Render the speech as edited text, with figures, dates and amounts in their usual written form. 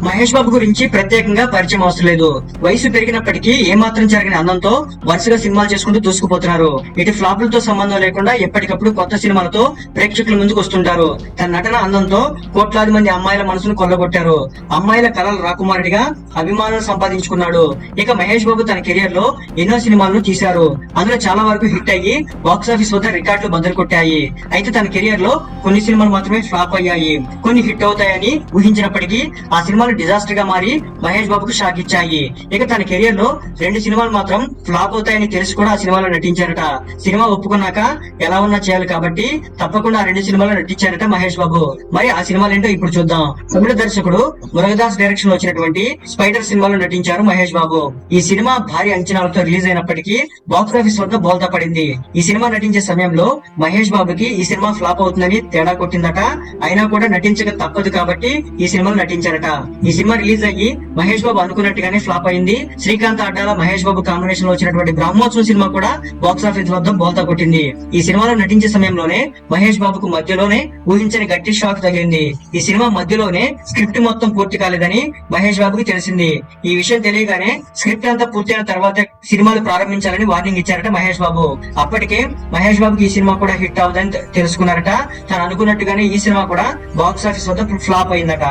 మహేష్ బాబు గురించి ప్రత్యేకంగా పరిచయం అవసరం లేదు. వయసు పెరిగినప్పటికీ ఏమాత్రం జరగని అందంతో వరుసగా సినిమాలు చేసుకుంటూ దూసుకుపోతున్నారు. ఇటు ఫ్లాపులతో సంబంధం లేకుండా ఎప్పటికప్పుడు కొత్త సినిమాలతో ప్రేక్షకుల ముందుకు వస్తుంటారు. తన నటన అందంతో కోట్లాది మంది అమ్మాయిల మనసును కొల్లగొట్టారు. అమ్మాయిల కలల రాకుమారుడిగా అభిమానులు సంపాదించుకున్నాడు. ఇక మహేష్ బాబు తన కెరియర్ లో ఎన్నో సినిమాలను తీశారు. అందులో చాలా వరకు హిట్ అయ్యి బాక్సాఫీస్ వద్ద రికార్డులు బద్దలు కొట్టాయి. అయితే తన కెరియర్ లో కొన్ని సినిమాలు మాత్రమే ఫ్లాప్ అయ్యాయి. కొన్ని హిట్ అవుతాయని ఊహించినప్పటికీ ఆ సినిమాలు డిజాస్టర్ గా మారి మహేష్ బాబుకు షాక్ ఇచ్చాయి. ఇక తన కెరియర్ లో 2 సినిమాలు మాత్రం ఫ్లాప్ అవుతాయని తెలిసి కూడా ఆ సినిమాలో నటించారట. సినిమా ఒప్పుకున్నాక ఎలా ఉన్నా చేయాలి కాబట్టి తప్పకుండా ఆ 2 సినిమాలు నటించారట మహేష్ బాబు. మరి ఆ సినిమాలు ఏంటో ఇప్పుడు చూద్దాం. తమిళ దర్శకుడు మురుగదాస్ డైరెక్షన్ లో వచ్చినటువంటి స్పైడర్ సినిమాలో నటించారు మహేష్ బాబు. ఈ సినిమా భారీ అంచనాలతో రిలీజ్ అయినప్పటికీ బాక్స్ ఆఫీస్ వద్ద బోల్తా పడింది. ఈ సినిమా నటించే సమయంలో మహేష్ బాబుకి ఈ సినిమా ఫ్లాప్ అవుతుందని తేడా కొట్టిందట. అయినా కూడా నటించక తప్పదు కాబట్టి ఈ సినిమాలో నటించారట. ఈ సినిమా రిలీజ్ అయ్యి మహేష్ బాబు అనుకున్నట్టుగానే ఫ్లాప్ అయింది. శ్రీకాంత్ అడ్డాల మహేష్ బాబు కాంబినేషన్ లో వచ్చినటువంటి బ్రహ్మోత్సవం సినిమా కూడా బాక్స్ ఆఫీస్ వద్ద బోల్తా కొట్టింది. ఈ సినిమాలో నటించే సమయంలోనే మహేష్ బాబుకు మధ్యలోనే ఊహించని గట్టి షాక్ తగిలింది. ఈ సినిమా మధ్యలోనే స్క్రిప్ట్ మొత్తం పూర్తి కాలేదని మహేష్ బాబుకి తెలిసింది. ఈ విషయం తెలియగానే స్క్రిప్ట్ అంతా పూర్తయిన తర్వాత సినిమాలు ప్రారంభించాలని వార్నింగ్ ఇచ్చారట మహేష్ బాబు. అప్పటికే మహేష్ బాబుకి ఈ సినిమా కూడా హిట్ అవుదని తెలుసుకున్నారట. తను అనుకున్నట్టుగానే ఈ సినిమా కూడా బాక్స్ ఆఫీస్ వద్ద ఫ్లాప్ అయిందట.